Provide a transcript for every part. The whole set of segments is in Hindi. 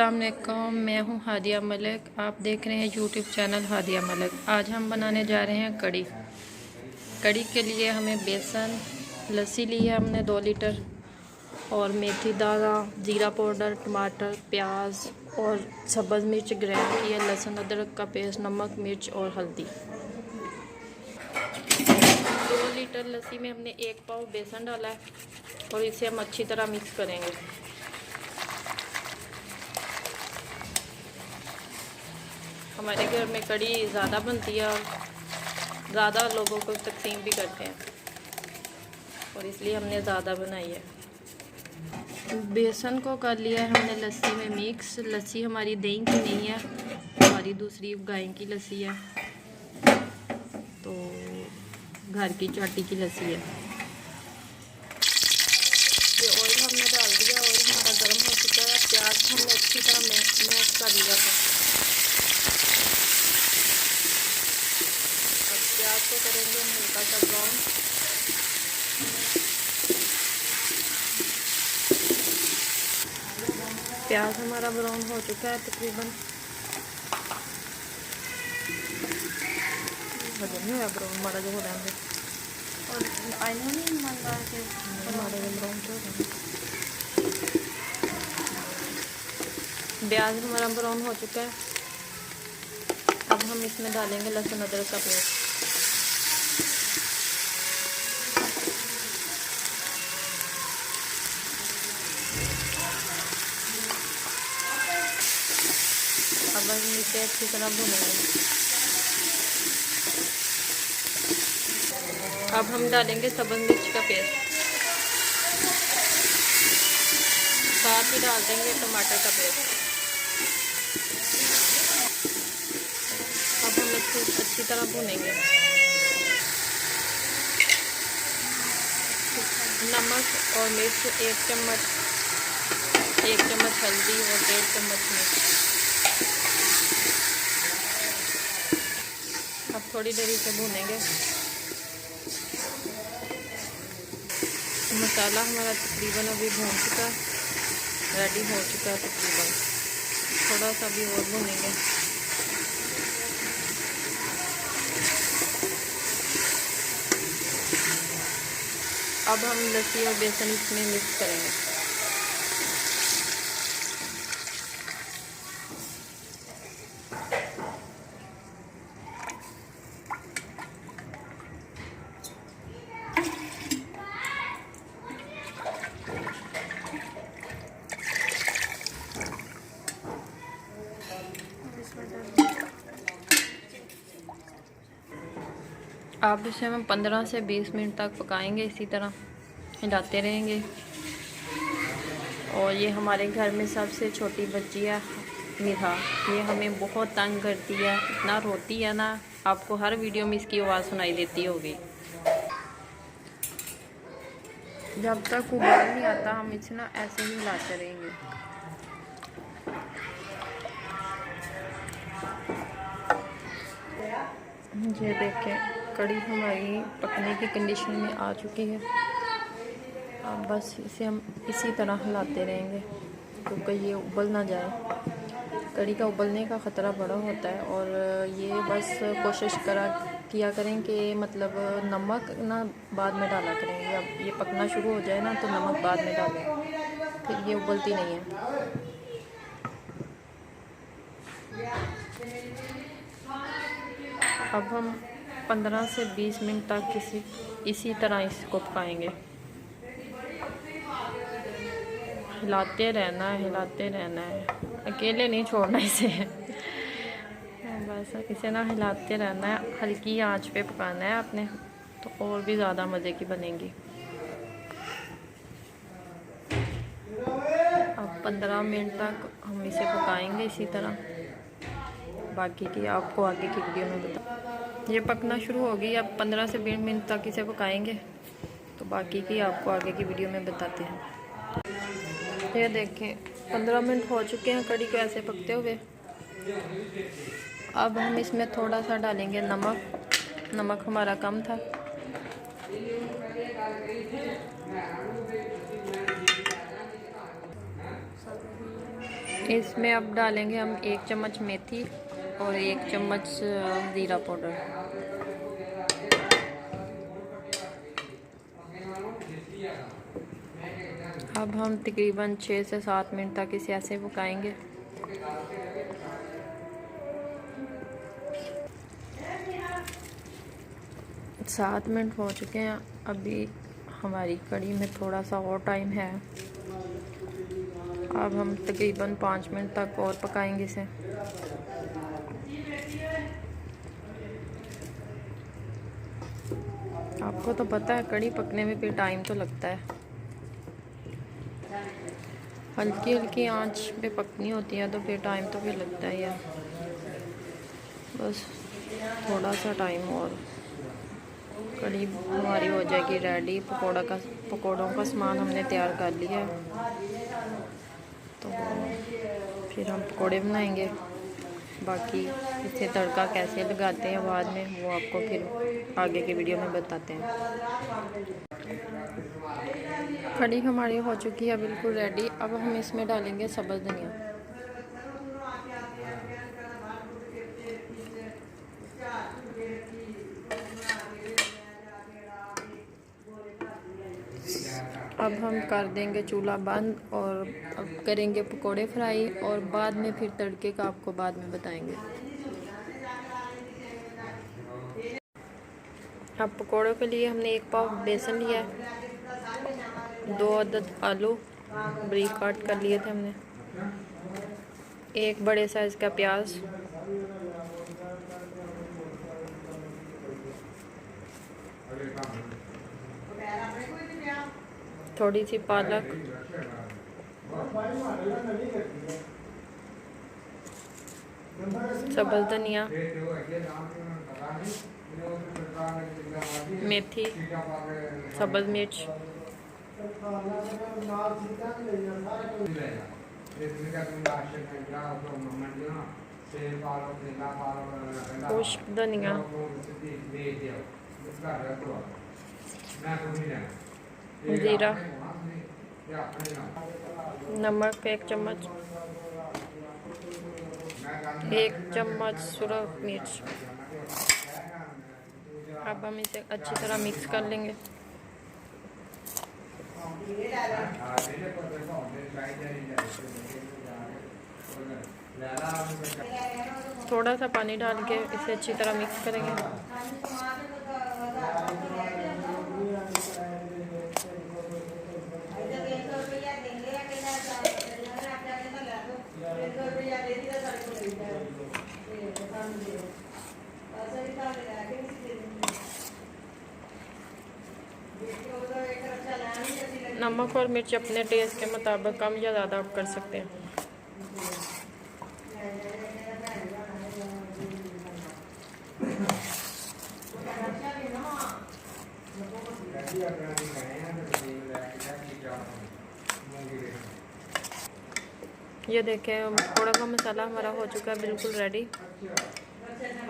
अस्सलामुअलैकुम, मैं हूँ हादिया मलिक। आप देख रहे हैं यूट्यूब चैनल हादिया मलिक। आज हम बनाने जा रहे हैं कड़ी। कड़ी के लिए हमें बेसन, लस्सी ली है हमने 2 लीटर, और मेथी दाना, जीरा पाउडर, टमाटर, प्याज और सब्ज़ मिर्च ग्राइंड की है, लहसुन अदरक का पेस्ट, नमक, मिर्च और हल्दी। 2 लीटर लस्सी में हमने 1 पाव बेसन डाला है और इसे हम अच्छी तरह मिक्स करेंगे। हमारे घर में कड़ी ज़्यादा बनती है और ज़्यादा लोगों को तकसीम भी करते हैं, और इसलिए हमने ज़्यादा बनाई है। बेसन को कर लिया है हमने लस्सी में मिक्स। लस्सी हमारी दही की नहीं है, हमारी दूसरी गाय की लस्सी है, तो घर की चाटी की लस्सी है। ये ऑयल हमने डाल दिया, ऑयल हमारा गर्म हो चुका है। प्याज हमने अच्छी तरह मैश कर लिया था। प्याज को करेंगे हम हल्का सा ब्राउन। प्याज हमारा ब्राउन हो चुका है तकरीबन। नहीं है ब्राउन हमारा जो हो रहा है, और आईना नहीं मान रहा है कि हमारे ब्राउन तो प्याज हमारा ब्राउन हो चुका है। अब हम इसमें डालेंगे लहसुन अदरक का पेस्ट। अब हम इसे अच्छी तरह भूनेंगे। अब हम डालेंगे सब्ज़ मिर्च का पेस्ट, साथ ही डाल देंगे टमाटर का पेस्ट। अब हम इसको अच्छी तरह भूनेंगे। नमक और मिर्च 1 चम्मच, 1 चम्मच हल्दी और 1.5 चम्मच मिर्च। अब थोड़ी देर इसे भूनेंगे। मसाला हमारा तकरीबन अभी भून चुका, रेडी हो चुका है तकरीबन। थोड़ा सा भी और भूनेंगे। अब हम लस्सी और बेसन इसमें मिक्स करेंगे। अब इसे हम 15 से 20 मिनट तक पकाएंगे, इसी तरह हिलाते रहेंगे। और ये हमारे घर में सबसे छोटी बच्ची है निहा, ये हमें बहुत तंग करती है, इतना रोती है ना, आपको हर वीडियो में इसकी आवाज़ सुनाई देती होगी। जब तक उबाल नहीं आता हम इसे ना ऐसे ही हिलाते रहेंगे। ये देखें, कड़ी हमारी पकने की कंडीशन में आ चुकी है। अब बस इसे हम इसी तरह हिलाते रहेंगे, क्योंकि ये उबल ना जाए। कड़ी का उबलने का ख़तरा बड़ा होता है, और ये बस कोशिश किया करें कि मतलब नमक ना बाद में डाला करें। अब ये पकना शुरू हो जाए ना तो नमक बाद में डालें, फिर ये उबलती नहीं है। अब हम 15 से 20 मिनट तक इसी तरह इसको पकाएंगे। हिलाते रहना है, हिलाते रहना है, अकेले नहीं छोड़ना इसे। बस इसे ना हिलाते रहना है, हल्की आंच पे पकाना है आपने, तो और भी ज़्यादा मज़े की बनेगी। अब 15 मिनट तक हम इसे पकाएंगे इसी तरह। बाकी की आपको आगे की वीडियो में बता। ये पकना शुरू हो गई। अब 15 से 20 मिनट तक इसे पकाएंगे, तो बाकी की आपको आगे की वीडियो में बताते हैं। ये देखें, 15 मिनट हो चुके हैं कड़ी को ऐसे पकते हुए। अब हम इसमें थोड़ा सा डालेंगे नमक। नमक हमारा कम था। इसमें अब डालेंगे हम 1 चम्मच मेथी और 1 चम्मच ज़ीरा पाउडर। अब हम तकरीबन 6 से 7 मिनट तक इसे ऐसे पकाएंगे। सात मिनट हो चुके हैं। अभी हमारी कढ़ी में थोड़ा सा और टाइम है। अब हम तकरीबन 5 मिनट तक और पकाएंगे इसे। आपको तो पता है कढ़ी पकने में भी टाइम तो लगता है। हल्की हल्की आंच पे पकनी होती है तो फिर टाइम तो फिर लगता ही है। बस थोड़ा सा टाइम और, कढ़ी हमारी हो जाएगी रेडी। पकौड़ों का सामान हमने तैयार कर लिया है, तो फिर हम पकौड़े बनाएंगे। बाकी इसे तड़का कैसे लगाते हैं बाद में, वो आपको फिर आगे के वीडियो में बताते हैं। कढ़ी हमारी हो चुकी है बिल्कुल रेडी। अब हम इसमें डालेंगे सब्ज़ धनिया। अब हम कर देंगे चूल्हा बंद और अब करेंगे पकोड़े फ्राई, और बाद में फिर तड़के का आपको बाद में बताएंगे। अब पकोड़ों के लिए हमने 1 पाव बेसन लिया है, 2 अदद आलू बारीक काट कर लिए थे हमने, 1 बड़े साइज़ का प्याज, थोड़ी सी पालक, सब्ज़ धनिया, मेथी, सब्ज़ मिर्च, खुश्क धनिया, जीरा, नमक 1 चम्मच, 1 चम्मच सुरख मिर्च। अब हम इसे अच्छी तरह मिक्स कर लेंगे। थोड़ा सा पानी डाल के इसे अच्छी तरह मिक्स करेंगे। नमक और मिर्च अपने टेस्ट के मुताबिक कम या ज़्यादा आप कर सकते हैं। ये देखें पकौड़ा का मसाला हमारा हो चुका है बिल्कुल रेडी,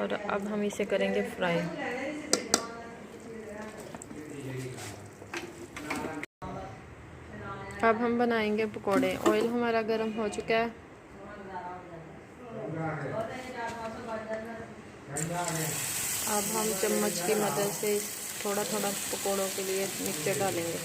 और अब हम इसे करेंगे फ्राई। अब हम बनाएंगे पकोड़े। ऑयल हमारा गर्म हो चुका है। अब हम चम्मच की मदद से थोड़ा थोड़ा पकोड़ों के लिए मिक्सचर डालेंगे।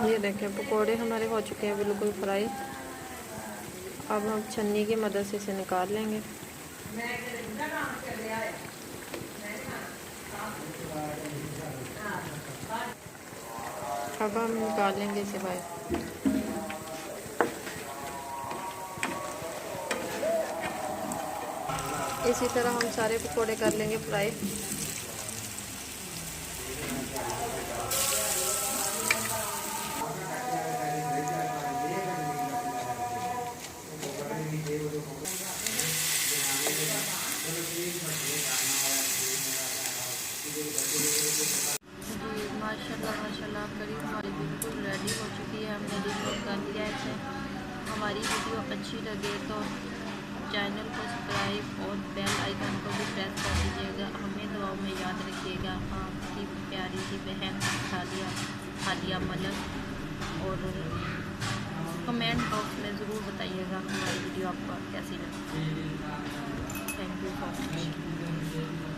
ये देखें पकोड़े हमारे हो चुके हैं बिल्कुल फ्राई। अब हम छन्नी की मदद से इसे निकाल लेंगे। अब हम निकाल लेंगे इसे बाहर। इसी तरह हम सारे पकोड़े कर लेंगे फ्राई। जी माशाल्लाह माशाल्लाह कड़ी हमारी बिल्कुल रेडी हो चुकी है। हमने रिमूव कर लिया है इसे। हमारी वीडियो अच्छी लगे तो चैनल को सब्सक्राइब और बेल आइकन को भी प्रेस कर दीजिएगा। हमें दुआओं में याद रखिएगा। आपकी प्यारी सी बहन हालिया मलिक। और कमेंट बॉक्स में ज़रूर बताइएगा हमारी वीडियो आपको कैसी लगी। Thank you so much.